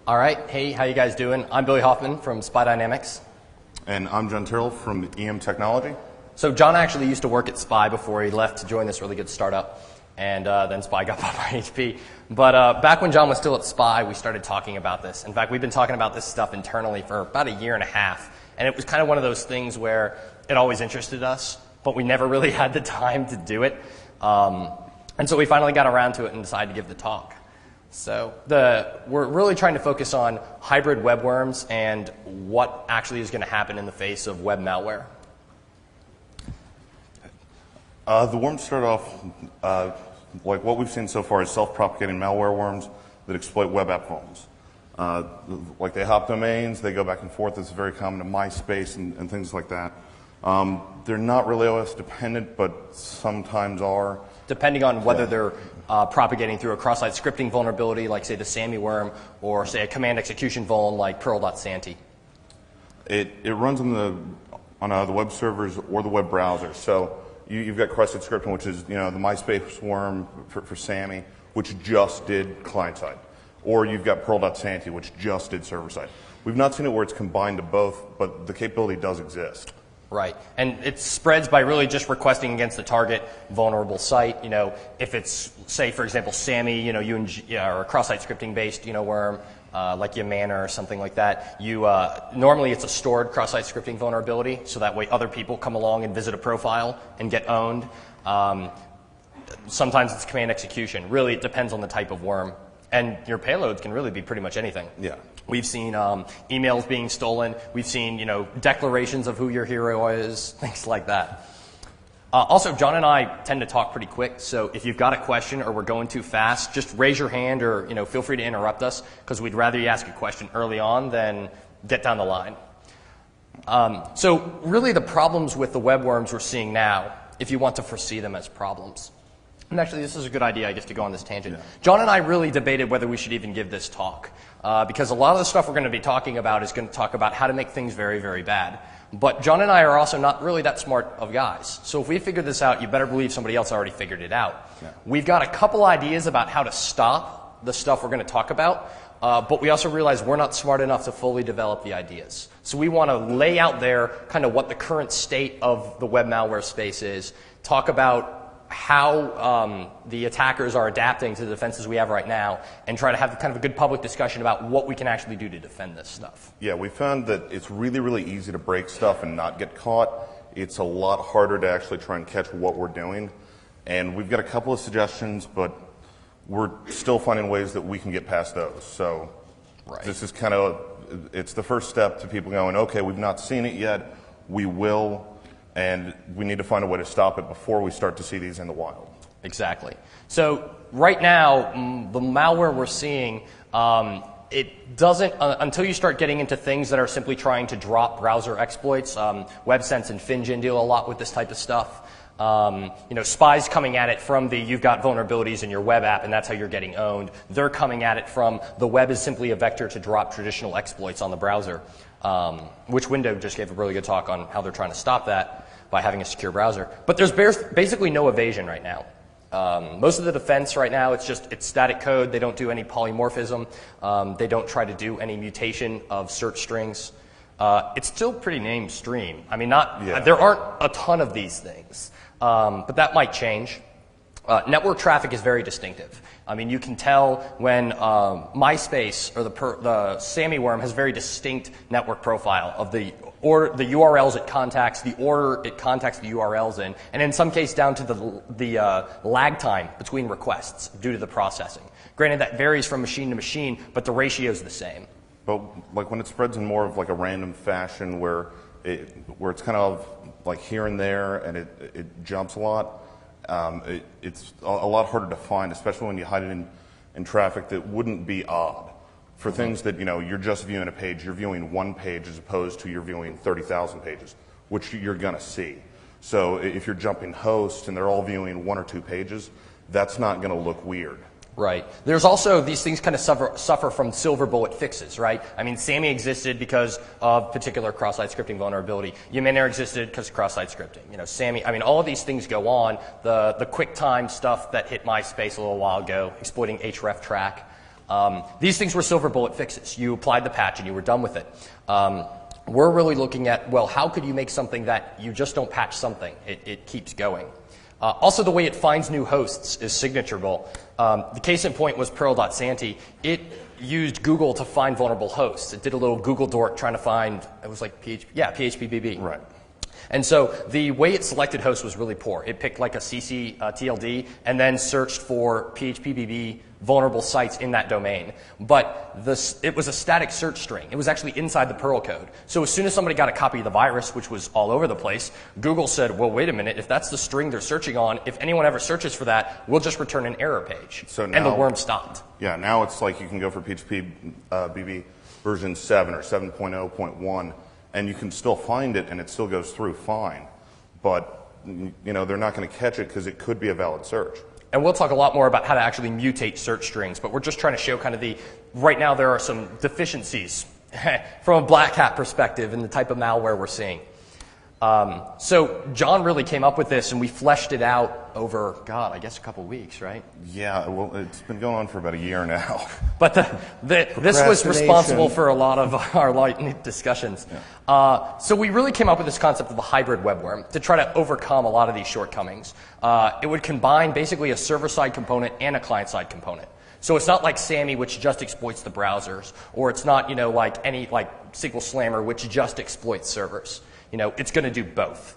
All right. Hey, how you guys doing? I'm Billy Hoffman from Spy Dynamics. And I'm John Terrell from EM Technology. So John actually used to work at Spy before he left to join this really good startup. And then Spy got bought by HP. But back when John was still at Spy, we started talking about this. In fact, we've been talking about this stuff internally for about a year and a half. And it was kind of one of those things where it always interested us, but we never really had the time to do it. And so we finally got around to it and decided to give the talk. So we're really trying to focus on hybrid web worms and what actually is going to happen in the face of web malware. The worms start off, like what we've seen so far is self-propagating malware worms that exploit web app phones. Like they hop domains, they go back and forth. It's very common to MySpace and things like that. They're not really OS dependent, but sometimes are. Depending on whether they're propagating through a cross-site scripting vulnerability, like say the SAMI worm, or say a command execution vuln like perl.santi. It runs on the web servers or the web browser. So you've got cross-site scripting, which is the MySpace worm for SAMI, which just did client-side, or you've got perl.santi, which just did server-side. We've not seen it where it's combined to both, but the capability does exist. Right, and it spreads by really just requesting against the target vulnerable site. If it's, say, for example, SAMI, or a cross-site scripting-based, worm, like Yamana or something like that. Normally it's a stored cross-site scripting vulnerability, so that way other people come along and visit a profile and get owned. Sometimes it's command execution. Really, it depends on the type of worm. And your payloads can really be pretty much anything. Yeah. We've seen emails being stolen. We've seen, declarations of who your hero is, things like that. Also, John and I tend to talk pretty quick, so if you've got a question or we're going too fast, just raise your hand or, feel free to interrupt us, because we'd rather you ask a question early on than get down the line. So really the problems with the web worms we're seeing now, if you want to foresee them as problems. And actually, this is a good idea, I guess, to go on this tangent. Yeah. John and I really debated whether we should even give this talk, because a lot of the stuff we're going to be talking about is going to talk about how to make things very, very bad. But John and I are also not really that smart of guys. So if we figure this out, you better believe somebody else already figured it out. Yeah. We've got a couple ideas about how to stop the stuff we're going to talk about, but we also realize we're not smart enough to fully develop the ideas. So we want to lay out there kind of what the current state of the web malware space is, talk about how the attackers are adapting to the defenses we have right now, and try to have kind of a good public discussion about what we can actually do to defend this stuff. Yeah, we found that it's really, really easy to break stuff and not get caught. It's a lot harder to actually try and catch what we're doing. And we've got a couple of suggestions, but we're still finding ways that we can get past those. So This is kind of, it's the first step to people going, okay, we've not seen it yet, we will. And we need to find a way to stop it before we start to see these in the wild. Exactly. So right now, the malware we're seeing, it doesn't, until you start getting into things that are simply trying to drop browser exploits, WebSense and FinGen deal a lot with this type of stuff. Spies coming at it from you've got vulnerabilities in your web app and that's how you're getting owned. They're coming at it from the web is simply a vector to drop traditional exploits on the browser, which Windows just gave a really good talk on how they're trying to stop that by having a secure browser. But there's basically no evasion right now. Most of the defense right now, it's static code. They don't do any polymorphism. They don't try to do any mutation of search strings. It's still pretty mainstream. I mean, there aren't a ton of these things, but that might change. Network traffic is very distinctive. I mean, you can tell when MySpace or the SAMI worm has very distinct network profile of the URLs it contacts, the order it contacts the URLs in, and in some case down to the lag time between requests due to the processing. Granted, that varies from machine to machine, but the ratio is the same. But like when it spreads in more of like a random fashion where it's kind of like here and there and it jumps a lot, it's a lot harder to find, especially when you hide it in traffic that wouldn't be odd. For things that, you're just viewing a page, you're viewing one page as opposed to you're viewing 30,000 pages, which you're going to see. So if you're jumping hosts and they're all viewing one or two pages, that's not going to look weird. Right. There's also, these things kind of suffer from silver bullet fixes, right? I mean, SAMI existed because of particular cross-site scripting vulnerability. Yamana existed because of cross-site scripting. SAMI, I mean, all of these things go on. The QuickTime stuff that hit MySpace a little while ago, exploiting href track. These things were silver bullet fixes. You applied the patch and you were done with it. We're really looking at, well, how could you make something that you just don't patch something? It keeps going. Also, the way it finds new hosts is signaturable. The case in point was Pearl.Santi. It used Google to find vulnerable hosts. It did a little Google dork trying to find, it was like PHPBB. Right. And so the way it selected hosts was really poor. It picked like a CC TLD and then searched for PHPBB vulnerable sites in that domain. But it was a static search string. It was actually inside the Perl code. So as soon as somebody got a copy of the virus, which was all over the place, Google said, well, wait a minute, if that's the string they're searching on, if anyone ever searches for that, we'll just return an error page. So now, and the worm stopped. Yeah, now it's like you can go for PHPBB version 7 or 7.0.1, and you can still find it and it still goes through fine. But they're not going to catch it because it could be a valid search. And we'll talk a lot more about how to actually mutate search strings, but we're just trying to show kind of right now there are some deficiencies from a BlackHat perspective in the type of malware we're seeing. So John really came up with this, and we fleshed it out over, I guess a couple weeks, right? Yeah, well, it's been going on for about a year now. But this was responsible for a lot of our light discussions. Yeah. So we really came up with this concept of a hybrid webworm to try to overcome a lot of these shortcomings. It would combine basically a server-side component and a client-side component. So it's not like SAMI, which just exploits the browsers, or it's not like SQL Slammer, which just exploits servers. It's going to do both.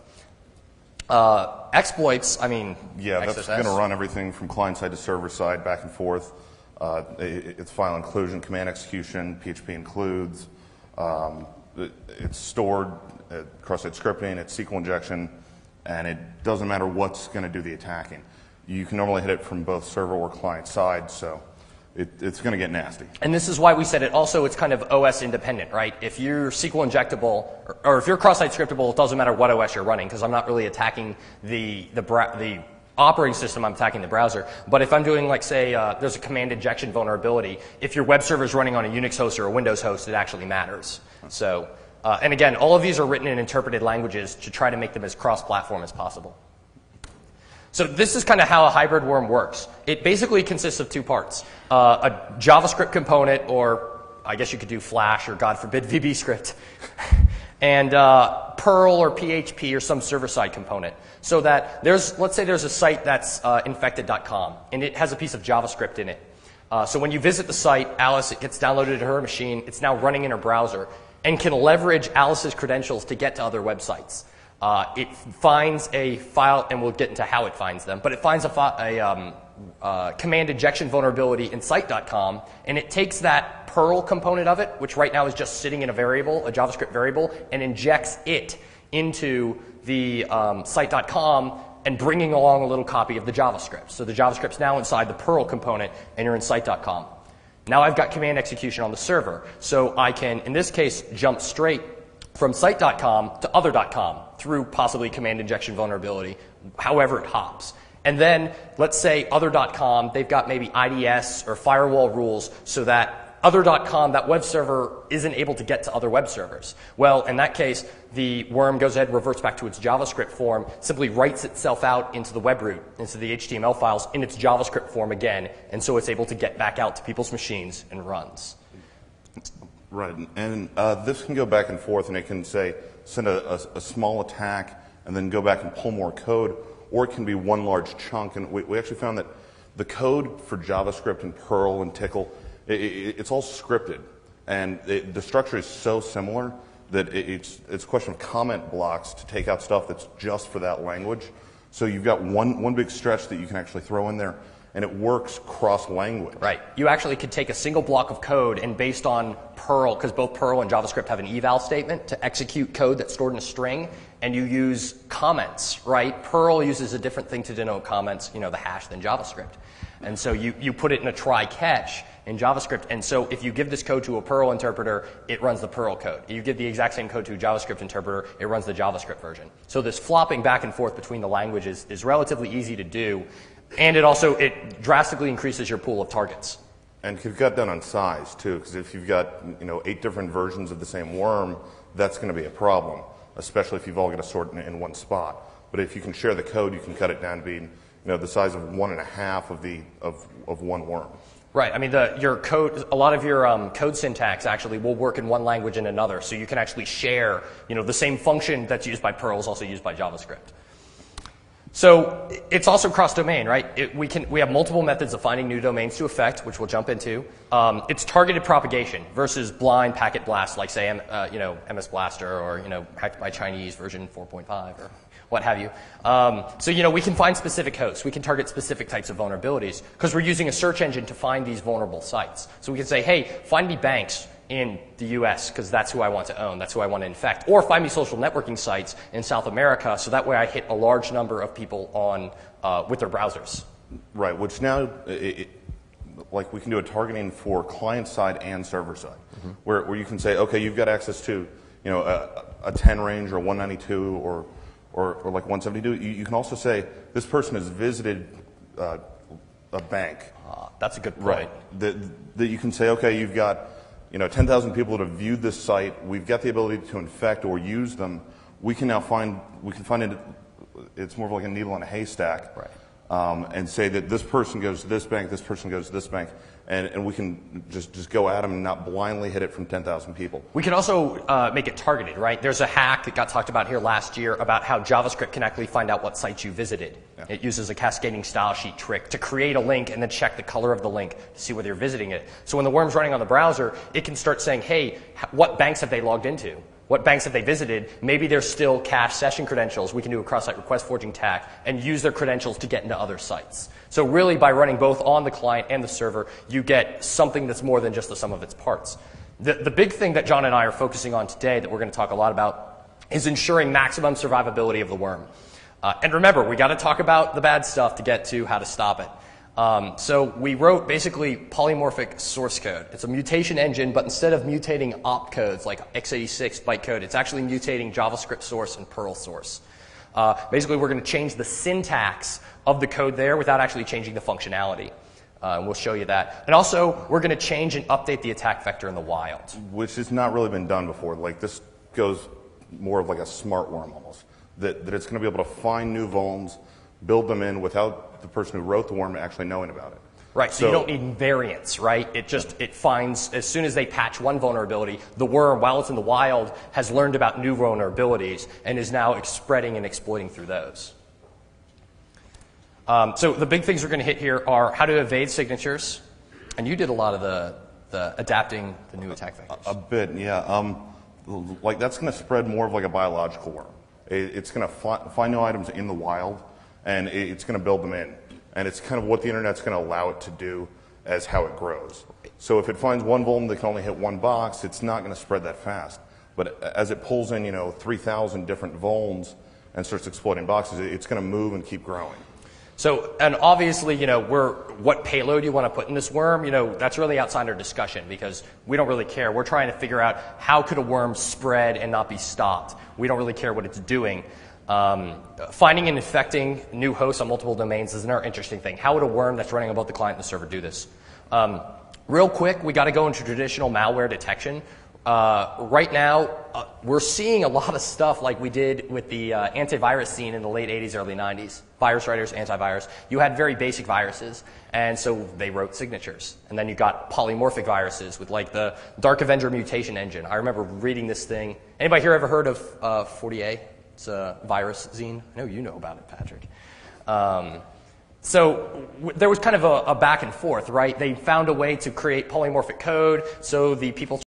Exploits, yeah, that's going to run everything from client side to server side, back and forth. It's file inclusion, command execution, PHP includes. It's stored, cross-site scripting, it's SQL injection, and it doesn't matter what's going to do the attacking. You can normally hit it from both server or client side, so it's going to get nasty. And this is why we said it's kind of OS independent, right? If you're SQL injectable, or if you're cross-site scriptable, it doesn't matter what OS you're running, because I'm not really attacking the operating system, I'm attacking the browser. But if I'm doing, say, there's a command injection vulnerability, if your web server is running on a Unix host or a Windows host, it actually matters. So, and again, all of these are written in interpreted languages to try to make them as cross-platform as possible. So this is kind of how a hybrid worm works. It basically consists of two parts. A JavaScript component, or I guess you could do Flash, or God forbid, VB script, and Perl or PHP or some server-side component. So that let's say there's a site that's infected.com, and it has a piece of JavaScript in it. So when you visit the site, Alice, it gets downloaded to her machine. It's now running in her browser and can leverage Alice's credentials to get to other websites. It finds a file, and we'll get into how it finds them, but it finds a command injection vulnerability in site.com, and it takes that Perl component of it, which right now is just sitting in a variable, a JavaScript variable, and injects it into the site.com and bringing along a little copy of the JavaScript. So the JavaScript's now inside the Perl component, and you're in site.com. Now I've got command execution on the server, so I can, in this case, jump straight from site.com to other.com through possibly command injection vulnerability, however it hops. And then, let's say other.com, they've got maybe IDS or firewall rules so that other.com, that web server, isn't able to get to other web servers. Well, in that case, the worm goes ahead, reverts back to its JavaScript form, simply writes itself out into the web root, into the HTML files in its JavaScript form again, and so it's able to get back out to people's machines and runs. Right, and this can go back and forth, and it can send a small attack and then go back and pull more code, or it can be one large chunk. And we actually found that the code for JavaScript and Perl and Tickle, it's all scripted, and the structure is so similar that it's a question of comment blocks to take out stuff that's just for that language. So you've got one big stretch that you can actually throw in there, and it works cross-language. Right. You actually could take a single block of code, and based on Perl, because both Perl and JavaScript have an eval statement to execute code that's stored in a string, and you use comments, right? Perl uses a different thing to denote comments, the hash, than JavaScript. And so you put it in a try-catch in JavaScript, and so if you give this code to a Perl interpreter, it runs the Perl code. You give the exact same code to a JavaScript interpreter, it runs the JavaScript version. So this flopping back and forth between the languages is relatively easy to do, and it drastically increases your pool of targets. And you've got done on size, too, because if you've got 8 different versions of the same worm, that's going to be a problem, especially if you've all got to sort in one spot. But if you can share the code, you can cut it down to be the size of 1.5 of one worm. Right. I mean, your code, a lot of your code syntax actually will work in one language and another, so you can actually share, the same function that's used by Perl is also used by JavaScript. So it's also cross-domain, right? We have multiple methods of finding new domains to affect, which we'll jump into. It's targeted propagation versus blind packet blast, like say, MS Blaster or Hacked by Chinese version 4.5 or what have you. So we can find specific hosts. We can target specific types of vulnerabilities because we're using a search engine to find these vulnerable sites. So we can say, hey, find me banks in the US because that's who I want to own, that's who I want to infect. Or find me social networking sites in South America so that way I hit a large number of people on with their browsers. Right, which now, like we can do a targeting for client side and server side, where you can say, okay, you've got access to a 10 range or 192 or like 172. You can also say this person has visited a bank. That's a good point. Right. That you can say, okay, you've got 10,000 people that have viewed this site. We've got the ability to infect or use them. We can now find it. It's more of like a needle in a haystack. Right. And say that this person goes to this bank, this person goes to this bank, and we can just go at them and not blindly hit it from 10,000 people. We can also make it targeted, right? There's a hack that got talked about here last year about how JavaScript can actually find out what sites you visited. Yeah. It uses a cascading style sheet trick to create a link and then check the color of the link to see whether you're visiting it. So when the worm's running on the browser, it can start saying, hey, what banks have they logged into? What banks have they visited? Maybe there's still cached session credentials. We can do a cross-site request forging attack and use their credentials to get into other sites. So really, by running both on the client and the server, you get something that's more than just the sum of its parts. The big thing that John and I are focusing on today that we're going to talk a lot about is ensuring maximum survivability of the worm. And remember, we got to talk about the bad stuff to get to how to stop it. So we wrote basically polymorphic source code. It's a mutation engine, but instead of mutating opcodes like x86 bytecode, it's actually mutating JavaScript source and Perl source. Basically, we're going to change the syntax of the code there without actually changing the functionality. And we'll show you that. And also, we're going to change and update the attack vector in the wild. Which has not really been done before. Like this goes more of like a smart worm almost. That it's going to be able to find new vulns, build them in without the person who wrote the worm actually knowing about it. Right, so you don't need variants, right? It finds, as soon as they patch one vulnerability, the worm, while it's in the wild, has learned about new vulnerabilities and is now spreading and exploiting through those. So the big things we're going to hit here are how to evade signatures, and you did a lot of the adapting the new attack vectors. A bit, yeah. Like that's going to spread more of like a biological worm. It's going to find new items in the wild, and it's going to build them in. And it's kind of what the internet's going to allow it to do as how it grows. So if it finds one vuln that can only hit one box, it's not going to spread that fast. But as it pulls in, 3,000 different vulns and starts exploiting boxes, it's going to move and keep growing. So, and obviously, what payload you want to put in this worm, that's really outside our discussion because we don't really care. We're trying to figure out how could a worm spread and not be stopped. We don't really care what it's doing. Finding and infecting new hosts on multiple domains is another interesting thing. How would a worm that's running on both the client and the server do this? Real quick, we got to go into traditional malware detection. Right now, we're seeing a lot of stuff like we did with the antivirus scene in the late 80s, early 90s. Virus writers, antivirus. You had very basic viruses, and so they wrote signatures. And then you got polymorphic viruses with like the Dark Avenger mutation engine. I remember reading this thing. Anybody here ever heard of 40A? It's a virus zine. I know you know about it, Patrick. So there was kind of a back and forth, right? They found a way to create polymorphic code, so the people